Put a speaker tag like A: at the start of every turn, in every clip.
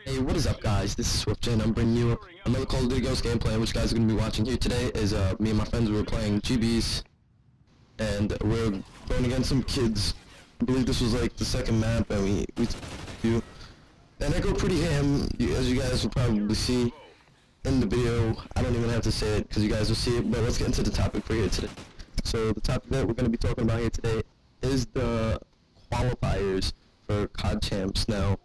A: Hey, what is up, guys? This is Swift and I'm bringing you another Call of Duty Ghost gameplay, which you guys are going to be watching here today. Is me and my friends, we were playing GBs, and we're going against some kids. I believe this was like the second map, and we do, and I go pretty ham, as you guys will probably see in the video. I don't even have to say it because you guys will see it. But let's get into the topic for here today. So the topic that we're going to be talking about here today is the qualifiers for CoD Champs. Now,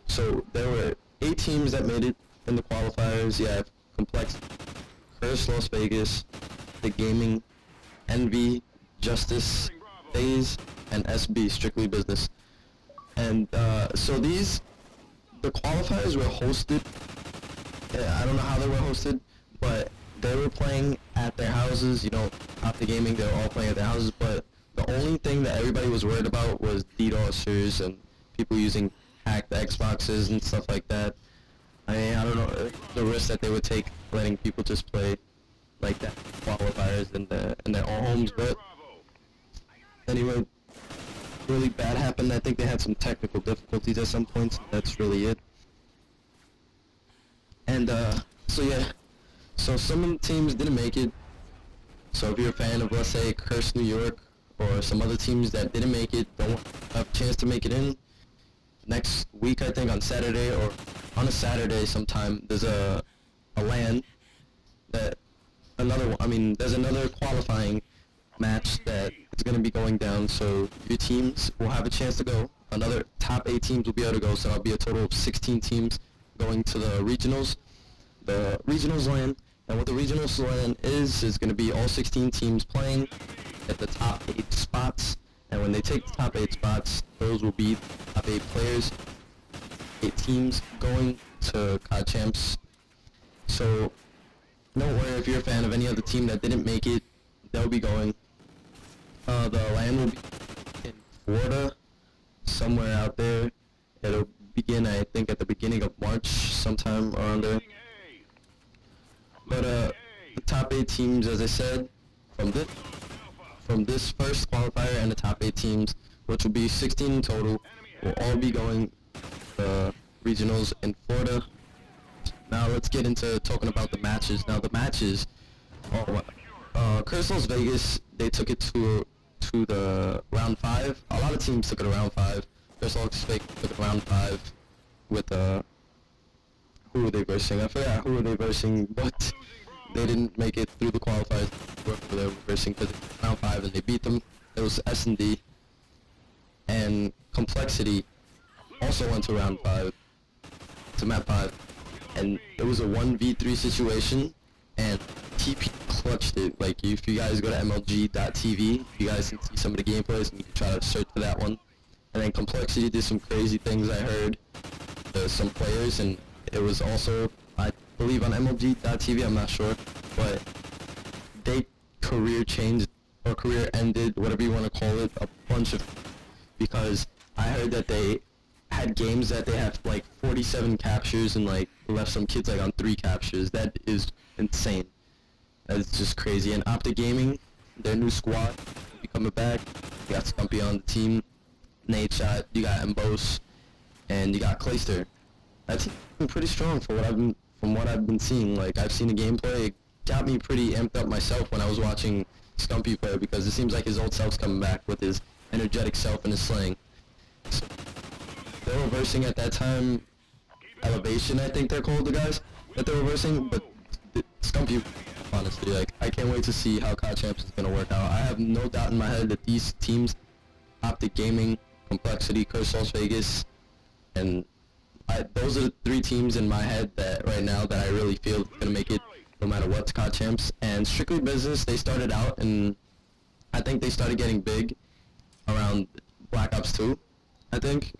A: so there were 8 teams that made it in the qualifiers. You have Complex, Curse Las Vegas, The Gaming, Envy, Justice, FaZe, and SB, Strictly Business. And so the qualifiers were hosted. I don't know how they were hosted, but they were playing at their houses. You know, after gaming, they were all playing at their houses. But the only thing that everybody was worried about was DDoSers and people using hacked Xboxes and stuff like that. I mean, I don't know the risk that they would take letting people just play like that qualifiers in their own homes. But anyway, really bad happened. I think they had some technical difficulties at some points. That's really it. And so yeah, so some of the teams didn't make it. So if you're a fan of, let's say, Curse New York or some other teams that didn't make it, don't have a chance to make it in, next week, I think on Saturday or on a Saturday sometime, there's a LAN that there's another qualifying match that is going to be going down, so your teams will have a chance to go. Another top 8 teams will be able to go, so that'll be a total of 16 teams going to the regionals. The regionals LAN, and what the regionals LAN is going to be all 16 teams playing at the top 8 spots. And when they take the top 8 spots, those will be the top 8 players, 8 teams going to CoD Champs. So don't worry if you're a fan of any other team that didn't make it, they'll be going. The LAN will be in Florida, somewhere out there. It'll begin, I think, at the beginning of March, sometime around there. But the top 8 teams, as I said, from this first qualifier and the top 8 teams, which will be 16 in total, will all be going to regionals in Florida. Now let's get into talking about the matches. Now the matches, Curse Las Vegas, they took it to the round 5. A lot of teams took it to round 5. Curse Las Vegas took it to round 5 with who were they versing? I forgot who were they versing, but they didn't make it through the qualifiers. They were versing because round 5 and they beat them. It was S&D, and Complexity also went to round 5, to map 5, and it was a 1v3 situation, and TP clutched it. Like, if you guys go to MLG.tv, you guys can see some of the gameplays and you can try to search for that one. And then Complexity did some crazy things, I heard, some players, and it was also, I believe, on MLG.tv, I'm not sure, but they career changed, or career ended, whatever you want to call it, a bunch of, because I heard that they had games that they have like 47 captures and like left some kids like on 3 captures. That is insane. That is just crazy. And Optic Gaming, their new squad, will be coming back. You got Stumpy on the team, Nate Shot, you got Embos, and you got Clayster. That's pretty strong for what I've been seeing. Like, I've seen the gameplay. It got me pretty amped up myself when I was watching Stumpy play, because it seems like his old self's coming back with his energetic self and his slang. So, they were versing at that time Elevation, I think they're called, the guys that they were versing, but Stumpy, honestly, like, I can't wait to see how CoD Champs is going to work out. I have no doubt in my head that these teams, Optic Gaming, Complexity, Curse Las Vegas, and those are the 3 teams in my head that right now that I really feel are going to make it no matter what to CoD Champs. And Strictly Business, they started out, and I think they started getting big around Black Ops 2, I think.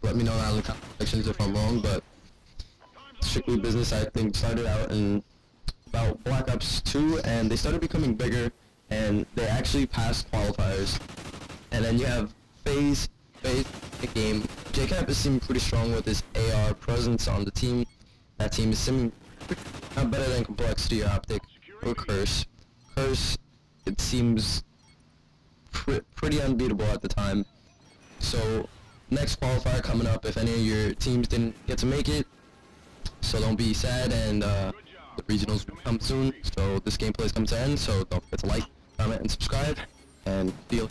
A: Let me know down in the comment sections if I'm wrong, but Strictly Business, I think, started out in about Black Ops 2, and they started becoming bigger, and they actually passed qualifiers. And then you have FaZe, the game. JCap is seeming pretty strong with his AR presence on the team. That team is seeming not better than Complexity or Optic or Curse. Curse, it seems pretty unbeatable at the time. So next qualifier coming up if any of your teams didn't get to make it. So don't be sad, and the regionals will come soon. So this gameplay is coming to an end, so don't forget to like, comment, and subscribe, and see you.